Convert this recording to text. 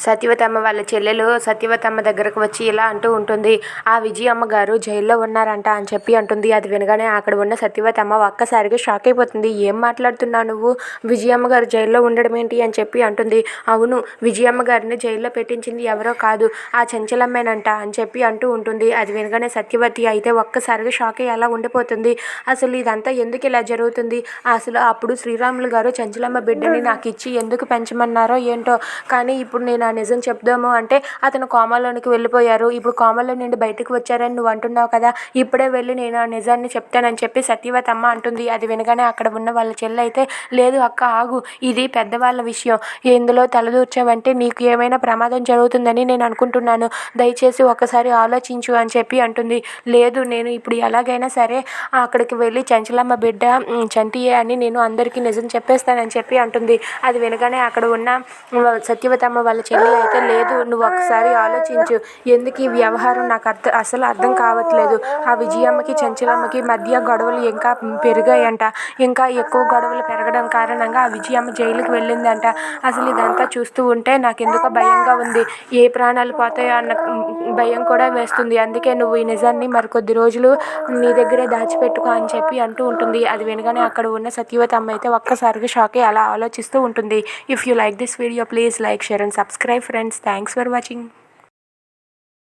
సత్యవతమ్మ వాళ్ళ చెల్లెలు సత్యవతమ్మ దగ్గరకు వచ్చి ఇలా అంటూ ఉంటుంది. ఆ విజయమ్మ గారు జైల్లో ఉన్నారంట అని చెప్పి అంటుంది. అది వినగానే అక్కడ ఉన్న సత్యవతమ్మ ఒక్కసారిగా షాక్ అయిపోతుంది. ఏం మాట్లాడుతున్నావు నువ్వు? విజయమ్మ గారు జైల్లో ఉండడం ఏంటి అని చెప్పి అంటుంది. అవును, విజయమ్మ గారిని జైల్లో పెట్టించింది ఎవరో కాదు, ఆ చెంచలమ్మేనంట అని చెప్పి అంటూ ఉంటుంది. అది వినగానే సత్యవతి అయితే ఒక్కసారిగా షాక్ అయ్యి అలా ఉండిపోతుంది. అసలు ఇదంతా ఎందుకు ఇలా జరుగుతుంది? అసలు అప్పుడు శ్రీరాములు గారు చెంచలమ్మ బిడ్డని నాకు ఇచ్చి ఎందుకు పెంచమన్నారో ఏంటో, కానీ ఇప్పుడు నేను ఆ నిజం చెప్దాము అంటే అతను కోమాలోనికి వెళ్ళిపోయారు. ఇప్పుడు కోమాలో నుండి బయటకు వచ్చారని నువ్వు అంటున్నావు కదా, ఇప్పుడే వెళ్ళి నేను ఆ నిజాన్ని చెప్తానని చెప్పి సత్యవతమ్మ అంటుంది. అది వినగానే అక్కడ ఉన్న వాళ్ళ చెల్లి అయితే, లేదు అక్క ఆగు, ఇది పెద్దవాళ్ళ విషయం, ఇందులో తలదూర్చావంటే నీకు ఏమైనా ప్రమాదం జరుగుతుందని నేను అనుకుంటున్నాను, దయచేసి ఒకసారి ఆలోచించు అని చెప్పి అంటుంది. లేదు, నేను ఇప్పుడు ఎలాగైనా సరే అక్కడికి వెళ్ళి చెంచలమ్మ బిడ్డ చంటియే అని నేను అందరికీ నిజం చెప్పేస్తానని చెప్పి అంటుంది. అది వినగానే అక్కడ ఉన్న సత్యవతమ్మ వాళ్ళ చెల్లి అయితే, లేదు నువ్వు ఒకసారి ఆలోచించు, ఎందుకు ఈ వ్యవహారం నాకు అసలు అర్థం కావట్లేదు, ఆ విజయమ్మకి చెంచలమ్మకి మధ్య గొడవలు ఇంకా పెరిగాయంట, ఇంకా ఎక్కువ గొడవలు పెరగడం కారణంగా ఆ విజయమ్మ జైలుకి వెళ్ళిందంట. అసలు ఇదంతా చూస్తూ ఉంటే నాకు ఎందుకో భయంగా ఉంది, ఏ ప్రాణాలు పోతాయో అన్న భయం కూడా వేస్తుంది, అందుకే నువ్వు ఈ నిజాన్ని మరికొద్ది రోజులు నీ దగ్గరే దాచిపెట్టుకో అని చెప్పి అంటూ ఉంటుంది. అది వినగానే అక్కడ ఉన్న సత్యవతమ్మ అయితే ఒక్కసారిగా షాక్ అయ్యి అలా ఆలోచిస్తూ ఉంటుంది. If you like this video please like, share and subscribe friends. Thanks for watching.